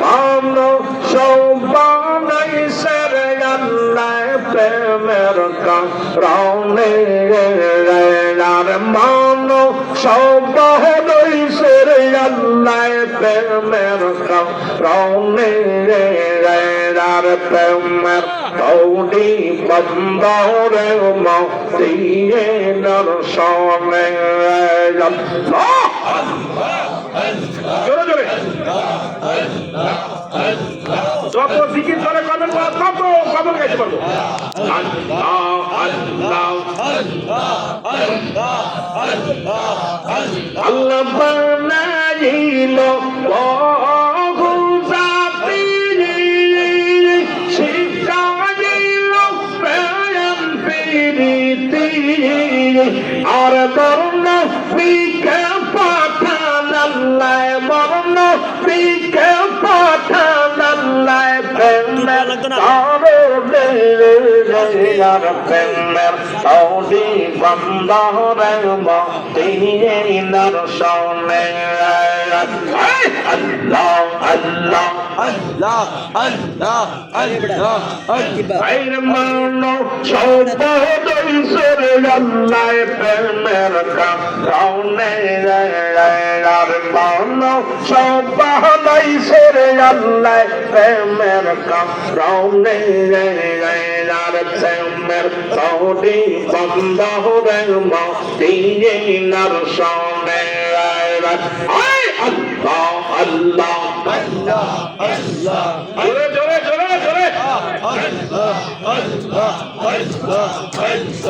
মানুষ বানাইছে রে আল্লাহ প্রেমের কারণে আর মানুষ বানাইছে রে আল্লাহ প্রেমের কারণে আর প্রেমের দৌড়ি বন্দরে মতিয়ে দর্শনে জোরে জোরে যত জিকির করে কবেন তত কবর গাইতে পারবো। আল্লাহ বানাইল বহু জাতি শিখাইল প্রেম প্রীতি আর বর্ণ বিকে পাঠান আল্লাহ বর্ণ বিকে পাঠান আল্লাহ প্রেমের আর প্রেমের তৌদি বন্দরে মতিয়ে দর্শনে আল্লাহ আল্লাহ আল্লাহ আল্লাহ আল্লাহ আইর মানো সৌবদইছে রে আল্লাহ প্রেমের কারণে আর মানো সৌবদইছে রে আল্লাহ প্রেমের কারণে আর প্রেমের তৌদি বন্দরে মতিয়ে দর্শনে আল্লাহ আল্লাহ আল্লাহ আল্লাহ জোরে জোরে জোরে জোরে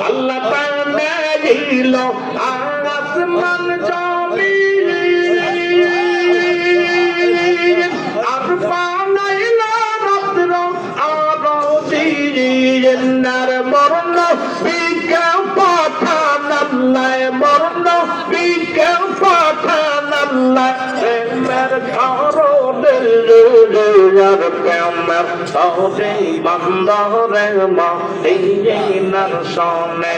আল্লাহ বানাইল আসমান জমিন আর বানাইল রাত্র আলো দিন আর মরণ বিজ্ঞা পাঠান আল্লাহ মরণ বিজ্ঞা পাঠান আল্লাহ প্রেমের কারণে আর প্রেমের তৌদি বন্দরে মতিয়ে দর্শনে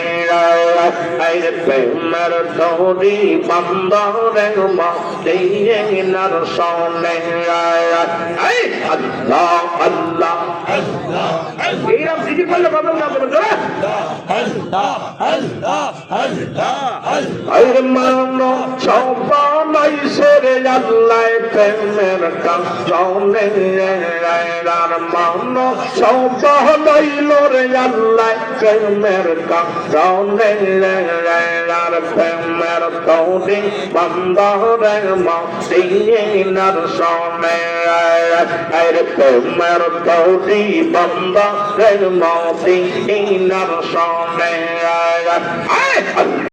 আইর প্রেমের তৌদি বন্দরে মতিয়ে দর্শনে আল্লাহ আল্লাহ আল্লাহ এইরকম জিকির করলে বদল না বলুন আল্লাহ আল্লাহ আল্লাহ আইর মানো সবানাইছে রে আল্লাহ প্রেমের কারণে আর মানো সবানাইল রে আল্লাহ প্রেমের কারণে আর প্রেমের তৌদি বন্দরে মতিয়ে দর্শনে আর প্রেমের তৌদি বন্দরে মতিয়ে দর্শনে